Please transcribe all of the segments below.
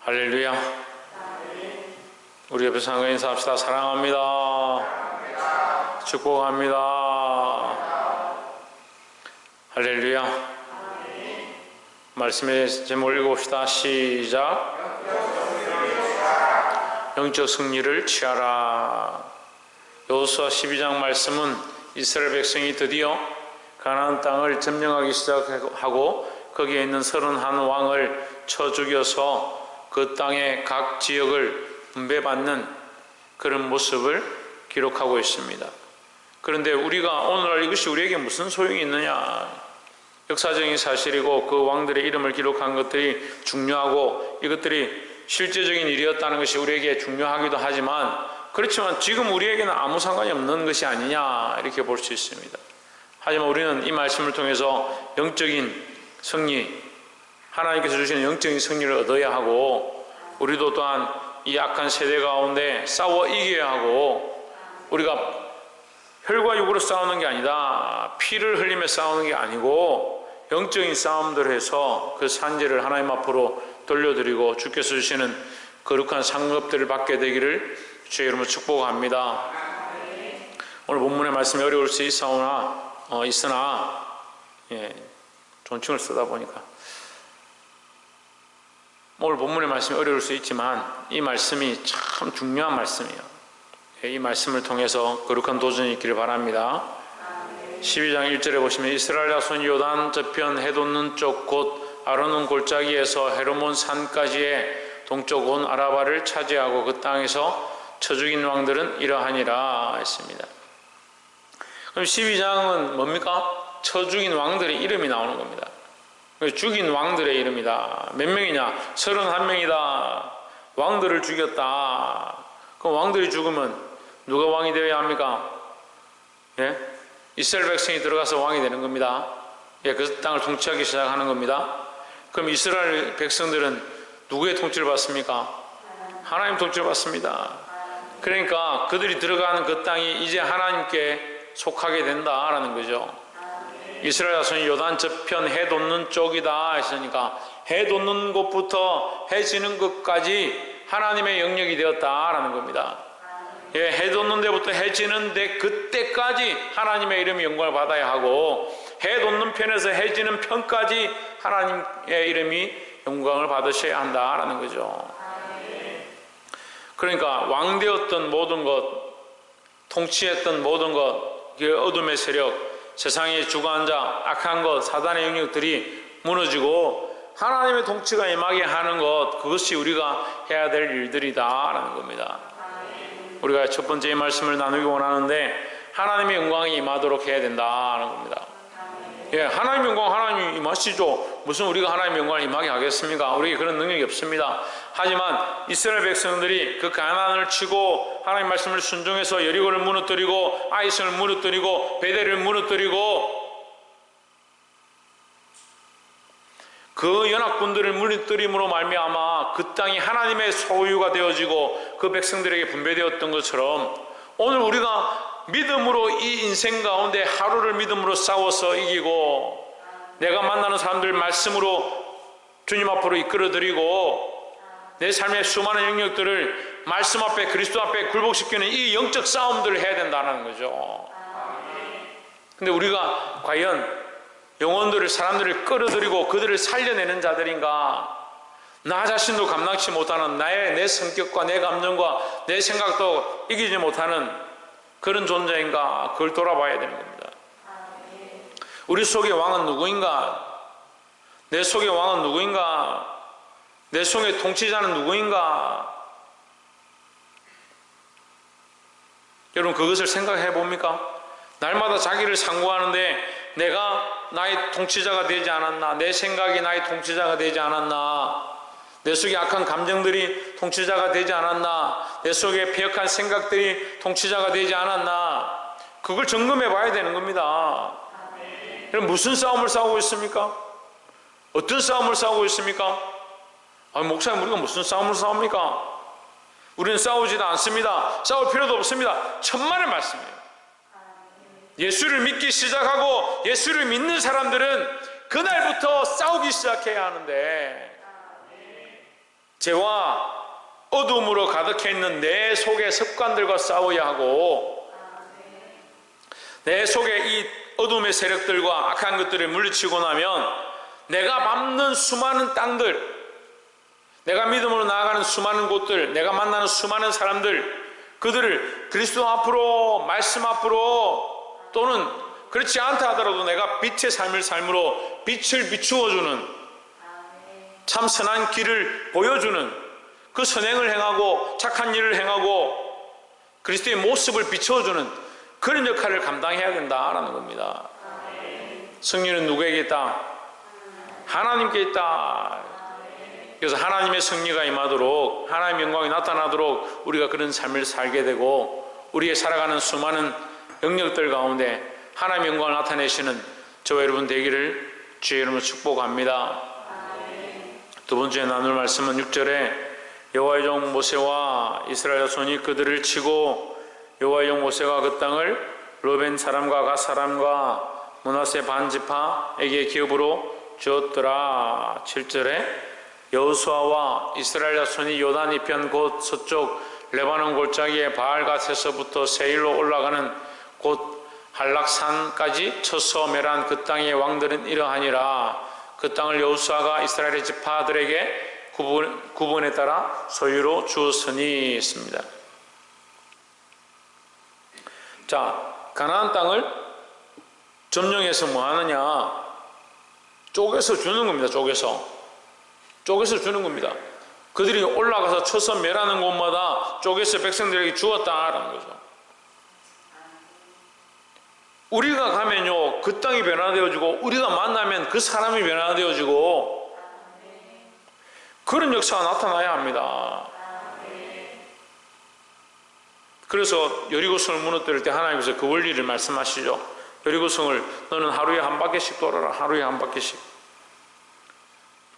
할렐루야. 우리 옆에 상가 인사합시다. 사랑합니다. 축복합니다. 할렐루야. 말씀의 제목을 읽어봅시다. 시작. 영적 승리를 취하라. 여호수아 12장 말씀은 이스라엘 백성이 드디어 가나안 땅을 점령하기 시작하고 거기에 있는 31왕을 쳐 죽여서 그 땅의 각 지역을 분배받는 그런 모습을 기록하고 있습니다. 그런데 우리가 오늘날 이것이 우리에게 무슨 소용이 있느냐? 역사적인 사실이고 그 왕들의 이름을 기록한 것들이 중요하고 이것들이 실제적인 일이었다는 것이 우리에게 중요하기도 하지만, 그렇지만 지금 우리에게는 아무 상관이 없는 것이 아니냐 이렇게 볼 수 있습니다. 하지만 우리는 이 말씀을 통해서 영적인 승리, 하나님께서 주시는 영적인 승리를 얻어야 하고, 우리도 또한 이 악한 세대 가운데 싸워 이겨야 하고, 우리가 혈과 육으로 싸우는 게 아니다, 피를 흘리며 싸우는 게 아니고 영적인 싸움들을 해서 그 산지를 하나님 앞으로 돌려드리고 주께서 주시는 거룩한 상급들을 받게 되기를 주의 이름으로 축복합니다. 오늘 본문의 말씀이 어려울 수 있으나 존칭을 쓰다 보니까 오늘 본문의 말씀이 어려울 수 있지만 이 말씀이 참 중요한 말씀이에요. 이 말씀을 통해서 거룩한 도전이 있기를 바랍니다. 12장 1절에 보시면 이스라엘 자손이 요단 저편 해돋는 쪽 곧 아르논 골짜기에서 헤르몬 산까지의 동쪽 온 아라바를 차지하고 그 땅에서 쳐 죽인 왕들은 이러하니라 했습니다. 그럼 12장은 뭡니까? 쳐 죽인 왕들의 이름이 나오는 겁니다. 죽인 왕들의 이름이다. 몇 명이냐? 31명이다. 왕들을 죽였다. 그럼 왕들이 죽으면 누가 왕이 되어야 합니까? 예? 이스라엘 백성이 들어가서 왕이 되는 겁니다. 예, 그 땅을 통치하기 시작하는 겁니다. 그럼 이스라엘 백성들은 누구의 통치를 받습니까? 하나님 통치를 받습니다. 그러니까 그들이 들어가는 그 땅이 이제 하나님께 속하게 된다라는 거죠. 이스라엘 자손이 요단 저편 해 돋는 쪽이다 했으니까 해 돋는 곳부터 해 지는 것까지 하나님의 영역이 되었다라는 겁니다. 예, 해 돋는 데부터 해 지는 데 그때까지 하나님의 이름이 영광을 받아야 하고, 해 돋는 편에서 해 지는 편까지 하나님의 이름이 영광을 받으셔야 한다라는 거죠. 그러니까 왕되었던 모든 것, 통치했던 모든 것, 어둠의 세력, 세상에 주관자, 악한 것, 사단의 영역들이 무너지고 하나님의 통치가 임하게 하는 것, 그것이 우리가 해야 될 일들이다라는 겁니다. 우리가 첫 번째 말씀을 나누기 원하는데 하나님의 영광이 임하도록 해야 된다는 겁니다. 예, 하나님의 영광 하나님이 임하시죠. 무슨 우리가 하나님의 영광을 임하게 하겠습니까? 우리에게 그런 능력이 없습니다. 하지만 이스라엘 백성들이 그 가나안을 치고 하나님 말씀을 순종해서 여리고를 무너뜨리고 아이성을 무너뜨리고 베델을 무너뜨리고 그 연합군들을 무너뜨림으로 말미암아 그 땅이 하나님의 소유가 되어지고 그 백성들에게 분배되었던 것처럼, 오늘 우리가 믿음으로 이 인생 가운데 하루를 믿음으로 싸워서 이기고 내가 만나는 사람들 말씀으로 주님 앞으로 이끌어드리고 내 삶의 수많은 영역들을 말씀 앞에 그리스도 앞에 굴복시키는 이 영적 싸움들을 해야 된다는 거죠. 근데 우리가 과연 영혼들을, 사람들을 끌어들이고 그들을 살려내는 자들인가? 나 자신도 감당치 못하는 내 성격과 내 감정과 내 생각도 이기지 못하는 그런 존재인가? 그걸 돌아봐야 되는 겁니다. 우리 속의 왕은 누구인가? 내 속의 왕은 누구인가? 내 속의 통치자는 누구인가? 여러분 그것을 생각해 봅니까? 날마다 자기를 상고하는데 내가 나의 통치자가 되지 않았나? 내 생각이 나의 통치자가 되지 않았나? 내 속에 악한 감정들이 통치자가 되지 않았나? 내 속에 패역한 생각들이 통치자가 되지 않았나? 그걸 점검해 봐야 되는 겁니다. 그럼 무슨 싸움을 싸우고 있습니까? 어떤 싸움을 싸우고 있습니까? 목사님 우리가 무슨 싸움을 싸웁니까? 우리는 싸우지도 않습니다. 싸울 필요도 없습니다. 천만의 말씀이에요. 예수를 믿기 시작하고 예수를 믿는 사람들은 그날부터 싸우기 시작해야 하는데 죄와 어둠으로 가득해 있는 내 속의 습관들과 싸워야 하고, 내 속에 이 어둠의 세력들과 악한 것들을 물리치고 나면 내가 밟는 수많은 땅들, 내가 믿음으로 나아가는 수많은 곳들, 내가 만나는 수많은 사람들, 그들을 그리스도 앞으로, 말씀 앞으로, 또는 그렇지 않다 하더라도 내가 빛의 삶을 삶으로 빛을 비추어주는, 참 선한 길을 보여주는, 그 선행을 행하고 착한 일을 행하고 그리스도의 모습을 비춰주는 그런 역할을 감당해야 된다라는 겁니다. 승리는 누구에게 있다? 하나님께 있다. 그래서 하나님의 승리가 임하도록, 하나님의 영광이 나타나도록 우리가 그런 삶을 살게 되고, 우리의 살아가는 수많은 영역들 가운데 하나님의 영광을 나타내시는 저와 여러분 되기를 주의 이름으로 축복합니다. 두 번째 나눌 말씀은 6절에 여호와의 종 모세와 이스라엘 자손이 그들을 치고 여호와의 종 모세가 그 땅을 르벤 사람과 갓 사람과 므낫세 반지파에게 기업으로 주었더라. 7절에 여호수아와 이스라엘 자손이 요단 이편 곧 서쪽 레바논 골짜기의 바알갓에서부터 세일로 올라가는 곧 한락산까지 쳐서 멸한 그 땅의 왕들은 이러하니라. 그 땅을 여호수아가 이스라엘의 지파들에게 구분에 따라 소유로 주었으니 있습니다. 자, 가나안 땅을 점령해서 뭐 하느냐? 쪼개서 주는 겁니다. 쪼개서 주는 겁니다. 그들이 올라가서 쳐서 멸하는 곳마다 쪼개서 백성들에게 주었다라는 거죠. 우리가 가면요, 그 땅이 변화되어지고, 우리가 만나면 그 사람이 변화되어지고, 그런 역사가 나타나야 합니다. 그래서 여리고성을 무너뜨릴 때 하나님께서 그 원리를 말씀하시죠. 여리고성을 너는 하루에 한 바퀴씩 돌아라. 하루에 한 바퀴씩.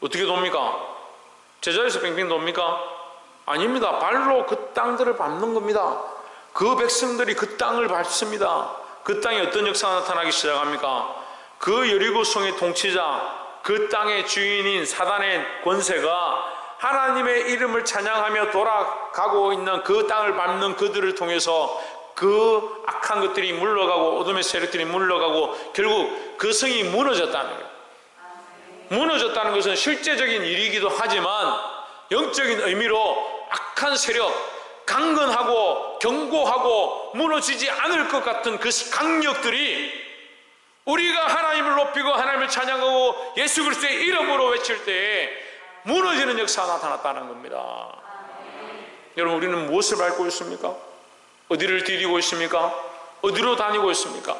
어떻게 돕니까? 제자리에서 빙빙 돕니까? 아닙니다. 발로 그 땅들을 밟는 겁니다. 그 백성들이 그 땅을 밟습니다. 그 땅에 어떤 역사가 나타나기 시작합니까? 그 여리고성의 통치자, 그 땅의 주인인 사단의 권세가 하나님의 이름을 찬양하며 돌아가고 있는 그 땅을 밟는 그들을 통해서 그 악한 것들이 물러가고 어둠의 세력들이 물러가고 결국 그 성이 무너졌다는 거예요. 무너졌다는 것은 실제적인 일이기도 하지만 영적인 의미로 악한 세력, 강건하고 견고하고 무너지지 않을 것 같은 그 강력들이 우리가 하나님을 높이고 하나님을 찬양하고 예수 그리스도의 이름으로 외칠 때에 무너지는 역사가 나타났다는 겁니다. 여러분, 우리는 무엇을 밟고 있습니까? 어디를 디디고 있습니까? 어디로 다니고 있습니까?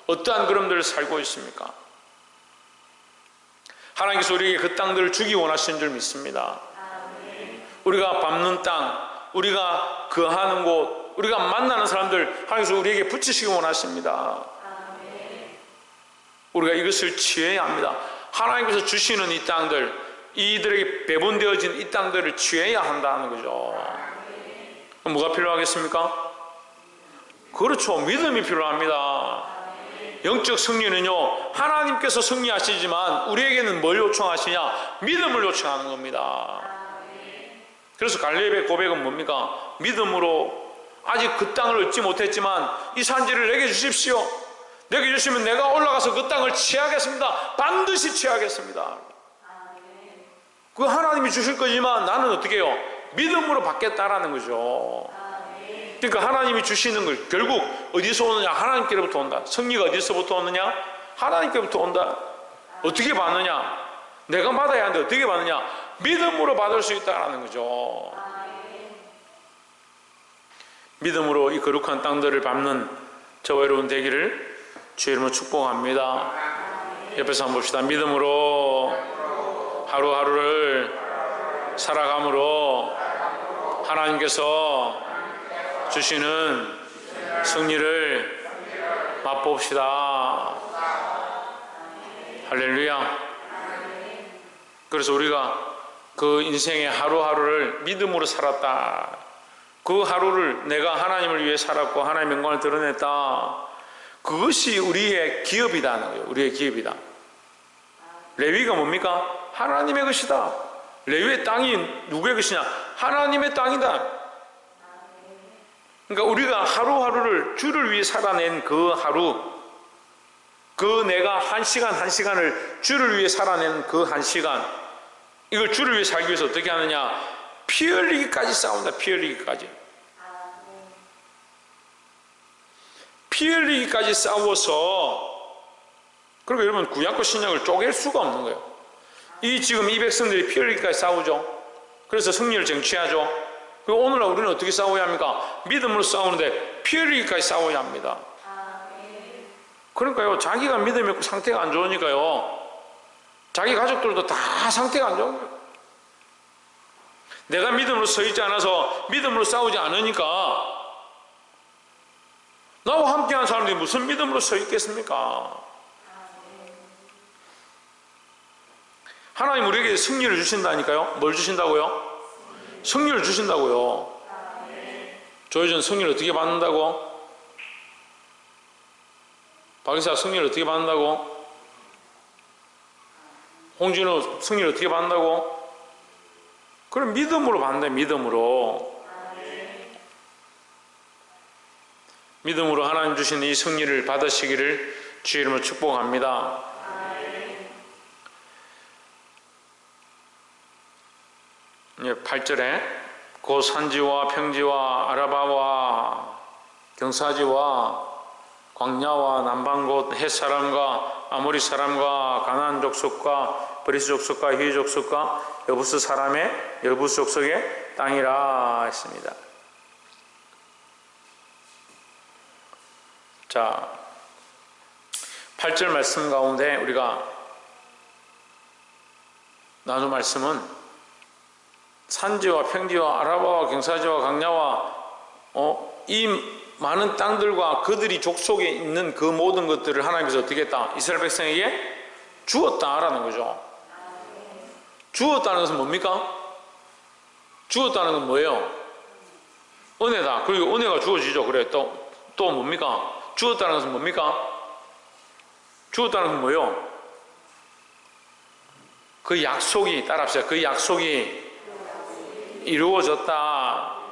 어떠한 걸음들을 살고 있습니까? 하나님께서 우리에게 그 땅들을 주기 원하시는 줄 믿습니다. 우리가 밟는 땅, 우리가 거하는 곳, 우리가 만나는 사람들 하나님께서 우리에게 붙이시기 원하십니다. 우리가 이것을 취해야 합니다. 하나님께서 주시는 이 땅들, 이들에게 배분되어진 이 땅들을 취해야 한다는 거죠. 그럼 뭐가 필요하겠습니까? 그렇죠. 믿음이 필요합니다. 영적 승리는요, 하나님께서 승리하시지만 우리에게는 뭘 요청하시냐? 믿음을 요청하는 겁니다. 그래서 갈렙의 고백은 뭡니까? 믿음으로 아직 그 땅을 얻지 못했지만 이 산지를 내게 주십시오. 내게 주시면 내가 올라가서 그 땅을 취하겠습니다. 반드시 취하겠습니다. 그 하나님이 주실 거지만 나는 어떻게 해요? 믿음으로 받겠다라는 거죠. 그러니까 하나님이 주시는 걸 결국 어디서 오느냐? 하나님께로부터 온다. 승리가 어디서부터 오느냐? 하나님께로부터 온다. 어떻게 받느냐? 내가 받아야 하는데 어떻게 받느냐? 믿음으로 받을 수 있다라는 거죠. 믿음으로 이 거룩한 땅들을 밟는 저와 여러분 되기를 주의 이름으로 축복합니다. 옆에서 한번 봅시다. 믿음으로 하루하루를 살아감으로 하나님께서 주시는 승리를 맛봅시다. 할렐루야. 그래서 우리가 그 인생의 하루하루를 믿음으로 살았다. 그 하루를 내가 하나님을 위해 살았고 하나님의 영광을 드러냈다. 그것이 우리의 기업이다는 거예요. 우리의 기업이다. 레위가 뭡니까? 하나님의 것이다. 레위의 땅이 누구의 것이냐? 하나님의 땅이다. 그러니까 우리가 하루하루를 주를 위해 살아낸 그 하루, 그 내가 한 시간 한 시간을 주를 위해 살아낸 그 한 시간, 이걸 주를 위해 살기 위해서 어떻게 하느냐? 피 흘리기까지 싸운다. 피 흘리기까지. 피 흘리기까지 싸워서, 그리고 여러분 구약과 신약을 쪼갤 수가 없는 거예요. 지금 이 백성들이 피 흘리기까지 싸우죠. 그래서 승리를 쟁취하죠. 그리고 오늘날 우리는 어떻게 싸워야 합니까? 믿음으로 싸우는데 피 흘리기까지 싸워야 합니다. 그러니까요, 자기가 믿음이 없고 상태가 안 좋으니까요, 자기 가족들도 다 상태가 안 좋은 거예요. 내가 믿음으로 서 있지 않아서, 믿음으로 싸우지 않으니까 나와 함께하는 사람들이 무슨 믿음으로 서 있겠습니까? 하나님 우리에게 승리를 주신다니까요. 뭘 주신다고요? 승리를 주신다고요. 조혜전 승리를 어떻게 받는다고? 박의사 승리를 어떻게 받는다고? 홍진호 승리를 어떻게 받는다고? 그럼 믿음으로 받는다. 믿음으로. 믿음으로 하나님 주신 이 승리를 받으시기를 주의 이름으로 축복합니다. 8절에 곧 산지와 평지와 아라바와 경사지와 광야와 남방곳 헷사람과 아모리 사람과 가나안 족속과 브리스 족속과 히위 족속과 여부스 사람의 여부스 족속의 땅이라 했습니다. 자, 8절 말씀 가운데 우리가 나눈 말씀은 산지와 평지와 아라바와 경사지와 강야와 이 많은 땅들과 그들이 족속에 있는 그 모든 것들을 하나님께서 어떻게 했다? 이스라엘 백성에게 주었다라는 거죠. 주었다는 것은 뭡니까? 주었다는 건 뭐예요? 은혜다. 그리고 은혜가 주어지죠. 그래. 또 뭡니까? 주었다는 것은 뭡니까? 주었다는 것은 뭐예요? 그 약속이, 따라합시다. 그 약속이 이루어졌다.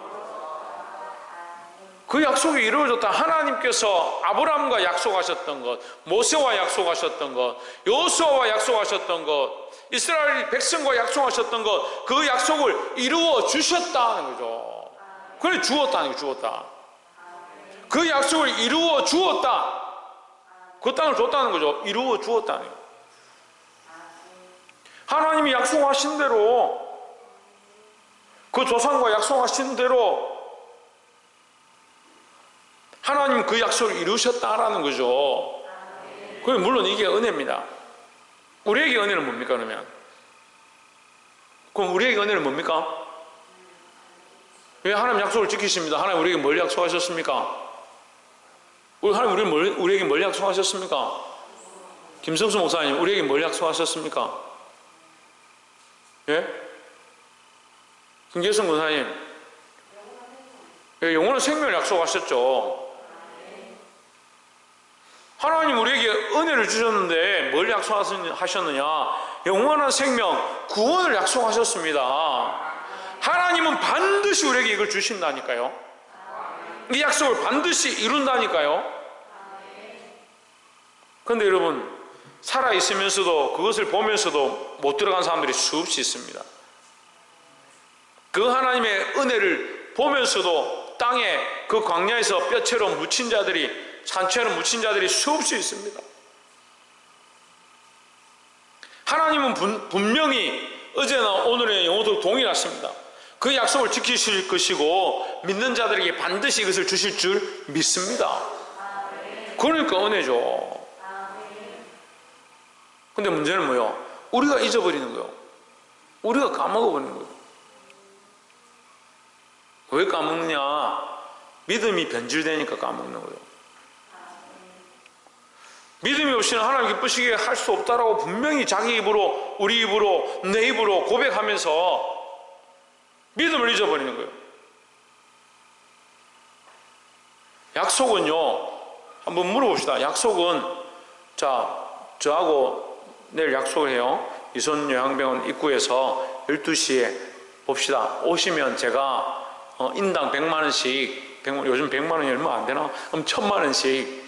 그 약속이 이루어졌다. 하나님께서 아브라함과 약속하셨던 것, 모세와 약속하셨던 것, 여호수아와 약속하셨던 것, 이스라엘 백성과 약속하셨던 것, 그 약속을 이루어 주셨다는 거죠. 그래, 주었다는 거, 주었다. 그 약속을 이루어 주었다. 그 땅을 줬다는 거죠. 이루어 주었다는 거예요. 하나님이 약속하신 대로, 그 조상과 약속하신 대로 하나님 그 약속을 이루셨다라는 거죠. 그럼 물론 이게 은혜입니다. 우리에게 은혜는 뭡니까? 그럼 우리에게 은혜는 뭡니까? 왜 하나님 약속을 지키십니다. 하나님 우리에게 뭘 약속하셨습니까? 하나님 우리에게 뭘 약속하셨습니까? 김성수 목사님 우리에게 뭘 약속하셨습니까? 예? 김계성 권사님, 영원한 생명을 약속하셨죠. 하나님 우리에게 은혜를 주셨는데 뭘 약속하셨느냐? 영원한 생명, 구원을 약속하셨습니다. 하나님은 반드시 우리에게 이걸 주신다니까요. 이 약속을 반드시 이룬다니까요. 그런데 여러분, 살아있으면서도 그것을 보면서도 못 들어간 사람들이 수없이 있습니다. 그 하나님의 은혜를 보면서도 땅에 그 광야에서 뼈채로 묻힌 자들이, 산채로 묻힌 자들이 수없이 있습니다. 하나님은 분명히 어제나 오늘의 영혼도 동일하십니다. 그 약속을 지키실 것이고 믿는 자들에게 반드시 이것을 주실 줄 믿습니다. 그러니까 은혜죠. 근데 문제는 뭐예요? 우리가 잊어버리는 거예요. 우리가 까먹어버리는 거예요. 왜 까먹느냐? 믿음이 변질되니까 까먹는 거예요. 믿음이 없이는 하나님 기쁘시게 할 수 없다라고 분명히 자기 입으로, 우리 입으로, 내 입으로 고백하면서 믿음을 잊어버리는 거예요. 약속은요, 한번 물어봅시다. 약속은, 자, 저하고 내일 약속을 해요. 이손 요양병원 입구에서 12시에 봅시다. 오시면 제가 인당 100만 원씩, 요즘 100만 원이 얼마 안 되나? 그럼 1000만 원씩,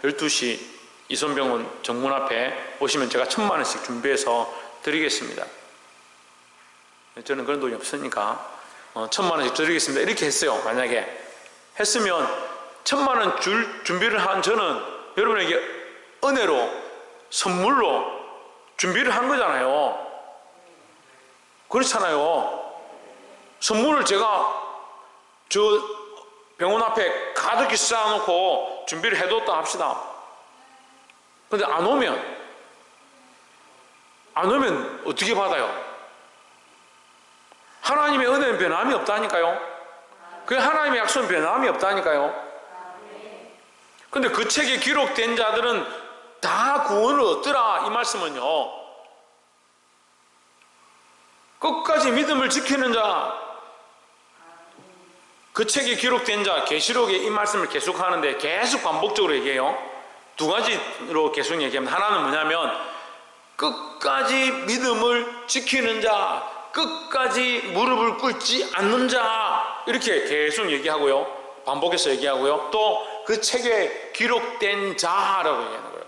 12시 이손병원 정문 앞에 오시면 제가 1000만 원씩 준비해서 드리겠습니다. 저는 그런 돈이 없으니까 1000만 원씩 드리겠습니다. 이렇게 했어요. 만약에 했으면 1000만 원 줄 준비를 한 저는 여러분에게 은혜로, 선물로 준비를 한 거잖아요. 그렇잖아요. 선물을 제가 저 병원 앞에 가득히 쌓아놓고 준비를 해뒀다 합시다. 근데 안 오면 어떻게 받아요? 하나님의 은혜는 변함이 없다니까요. 그 하나님의 약속은 변함이 없다니까요. 근데 그 책에 기록된 자들은 다 구원을 얻더라. 이 말씀은요, 끝까지 믿음을 지키는 자, 그 책에 기록된 자, 계시록에 이 말씀을 계속 하는데 계속 반복적으로 얘기해요. 두 가지로 계속 얘기합니다. 하나는 뭐냐면 끝까지 믿음을 지키는 자, 끝까지 무릎을 꿇지 않는 자, 이렇게 계속 얘기하고요. 반복해서 얘기하고요. 또 그 책에 기록된 자라고 얘기하는 거예요.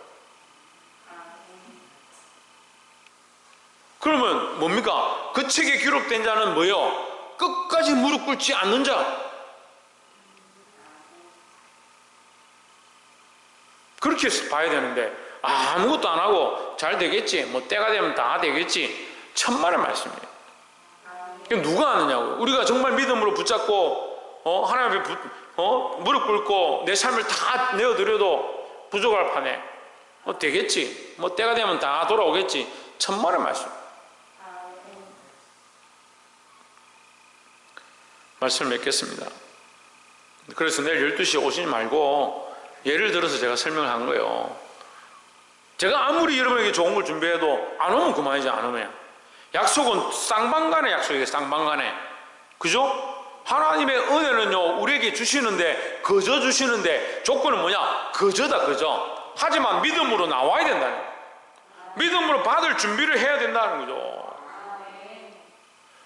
그러면 뭡니까? 그 책에 기록된 자는 뭐예요? 끝까지 무릎 꿇지 않는 자. 그렇게 봐야 되는데 아무것도 안 하고 잘 되겠지, 뭐 때가 되면 다 되겠지, 천만의 말씀이에요. 그럼 누가 아느냐고요? 우리가 정말 믿음으로 붙잡고 하나님 앞에 무릎 꿇고 내 삶을 다 내어드려도 부족할 판에 되겠지, 뭐 때가 되면 다 돌아오겠지, 천만의 말씀. 말씀을 맺겠습니다. 그래서 내일 12시에 오시지 말고 예를 들어서 제가 설명을 한 거예요. 제가 아무리 여러분에게 좋은 걸 준비해도 안 오면 그만이지. 안 오면 약속은 쌍방간의 약속이에요. 쌍방간에. 그죠? 하나님의 은혜는요, 우리에게 주시는데, 거저 주시는데 조건은 뭐냐? 거저다, 거저. 하지만 믿음으로 나와야 된다는 거예요. 믿음으로 받을 준비를 해야 된다는 거죠.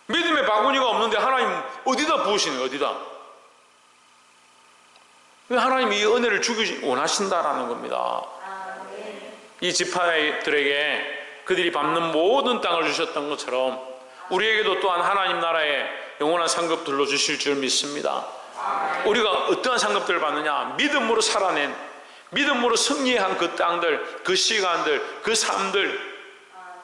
믿음의 바구니가 없는데 하나님 어디다 부으시는 거예요? 어디다? 하나님이 이 은혜를 주기 원하신다라는 겁니다. 이 지파들에게 그들이 밟는 모든 땅을 주셨던 것처럼 우리에게도 또한 하나님 나라의 영원한 상급들로 주실 줄 믿습니다. 우리가 어떠한 상급들을 받느냐? 믿음으로 살아낸, 믿음으로 승리한 그 땅들, 그 시간들, 그 삶들,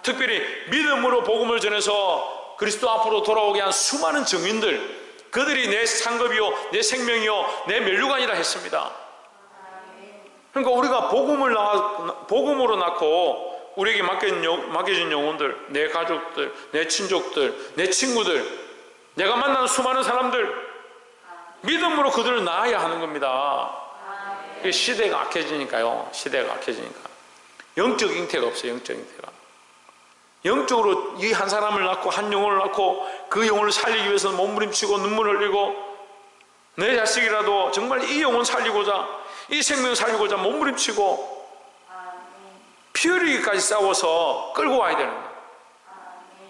특별히 믿음으로 복음을 전해서 그리스도 앞으로 돌아오게 한 수많은 증인들, 그들이 내 상급이요, 내 생명이요, 내 멸류관이라 했습니다. 그러니까 우리가 복음으로 낳고 우리에게 맡겨진 영혼들, 내 가족들, 내 친족들, 내 친구들, 내가 만나는 수많은 사람들, 믿음으로 그들을 낳아야 하는 겁니다. 시대가 악해지니까요. 시대가 악해지니까 영적 잉태가 없어요. 영적 잉태가. 영적으로 이 한 사람을 낳고 한 영혼을 낳고 그 영혼을 살리기 위해서 몸부림치고 눈물 흘리고, 내 자식이라도 정말 이 영혼 살리고자, 이 생명 살리고자 몸부림치고 피 흘리기까지 싸워서 끌고 와야 되는 거예요.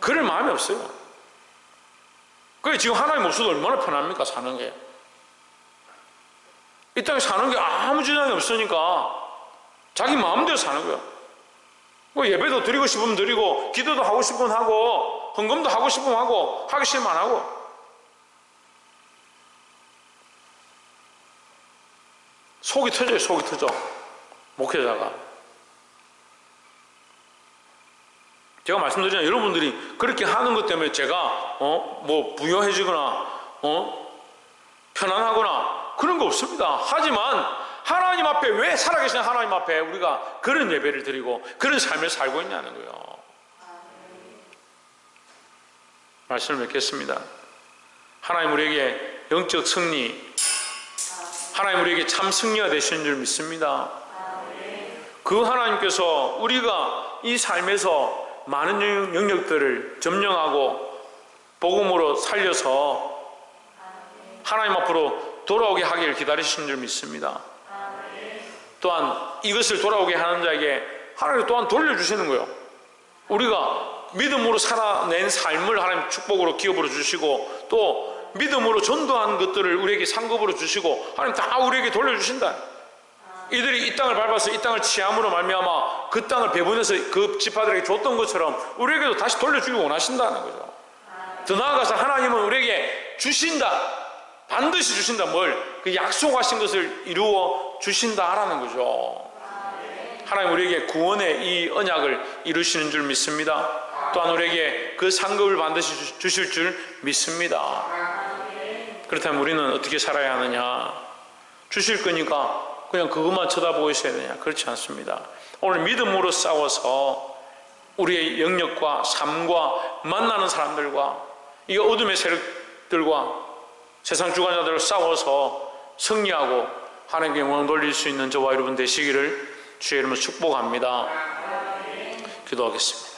그럴 마음이 없어요. 그게 지금 하나님 없어도 얼마나 편합니까? 사는 게. 이 땅에 사는 게 아무 지장이 없으니까 자기 마음대로 사는 거예요. 뭐 예배도 드리고 싶으면 드리고, 기도도 하고 싶으면 하고, 헌금도 하고 싶으면 하고, 하기 싫으면 안 하고. 속이 터져요. 속이 터져. 목회자가. 제가 말씀드리잖아요. 여러분들이 그렇게 하는 것 때문에 제가 뭐 부여해지거나 편안하거나 그런 거 없습니다. 하지만 하나님 앞에, 왜 살아계신 하나님 앞에 우리가 그런 예배를 드리고 그런 삶을 살고 있냐는 거예요. 말씀을 맺겠습니다. 하나님 우리에게 영적 승리, 하나님 우리에게 참 승리가 되시는 줄 믿습니다. 그 하나님께서 우리가 이 삶에서 많은 영역들을 점령하고 복음으로 살려서 하나님 앞으로 돌아오게 하기를 기다리시는 줄 믿습니다. 또한 이것을 돌아오게 하는 자에게 하나님 또한 돌려주시는 거예요. 우리가 믿음으로 살아낸 삶을 하나님 축복으로 기업으로 주시고, 또 믿음으로 전도한 것들을 우리에게 상급으로 주시고 하나님 다 우리에게 돌려주신다. 이들이 이 땅을 밟아서 이 땅을 취함으로 말미암아 그 땅을 배분해서 그 지파들에게 줬던 것처럼 우리에게도 다시 돌려주기 원하신다는 거죠. 더 나아가서 하나님은 우리에게 주신다, 반드시 주신다. 뭘? 그 약속하신 것을 이루어 주신다라는 거죠. 하나님 우리에게 구원의 이 언약을 이루시는 줄 믿습니다. 또한 우리에게 그 상급을 반드시 주실 줄 믿습니다. 그렇다면 우리는 어떻게 살아야 하느냐? 주실 거니까 그냥 그것만 쳐다보고 있어야 되냐? 그렇지 않습니다. 오늘 믿음으로 싸워서 우리의 영역과 삶과 만나는 사람들과 이 어둠의 세력들과 세상 주관자들을 싸워서 승리하고 하나님께 영광을 돌릴 수 있는 저와 여러분 되시기를 주의 이름으로 축복합니다. 기도하겠습니다.